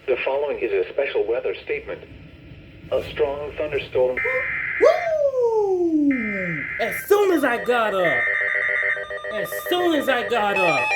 The following is a special weather statement. A strong thunderstorm. Woo! As soon as I got up. As soon as I got up.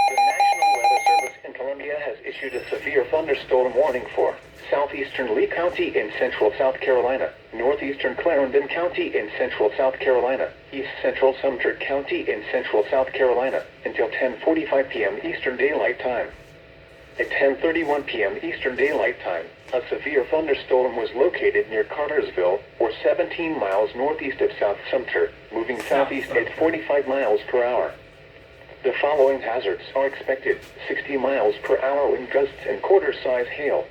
The National Weather Service in Colombia has issued a severe thunderstorm warning for southeastern Lee County in central South Carolina, northeastern Clarendon County in central South Carolina, east central Sumter County in central South Carolina, until 10:45 p.m. Eastern Daylight Time. At 10:31 p.m. Eastern Daylight Time, a severe thunderstorm was located near Cartersville, or 17 miles northeast of South Sumter, moving southeast at 45 miles per hour. The following hazards are expected: 60 miles per hour wind gusts and quarter-size hail.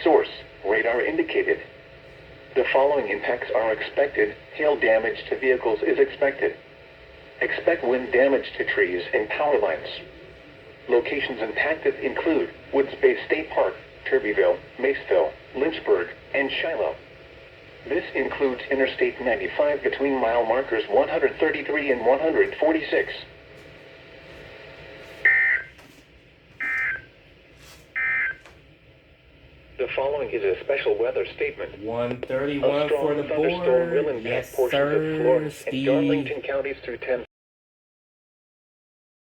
Source: radar indicated. The following impacts are expected. Hail damage to vehicles is expected. Expect wind damage to trees and power lines. Locations impacted include Woods Bay State Park, Turbyville, Maceville, Lynchburg, and Shiloh. This includes Interstate 95 between mile markers 133 and 146. The following is a special weather statement. 131 for the thunderstorm will board. impact Yes, portions of sir, Florence and Steve. Darlington counties through 10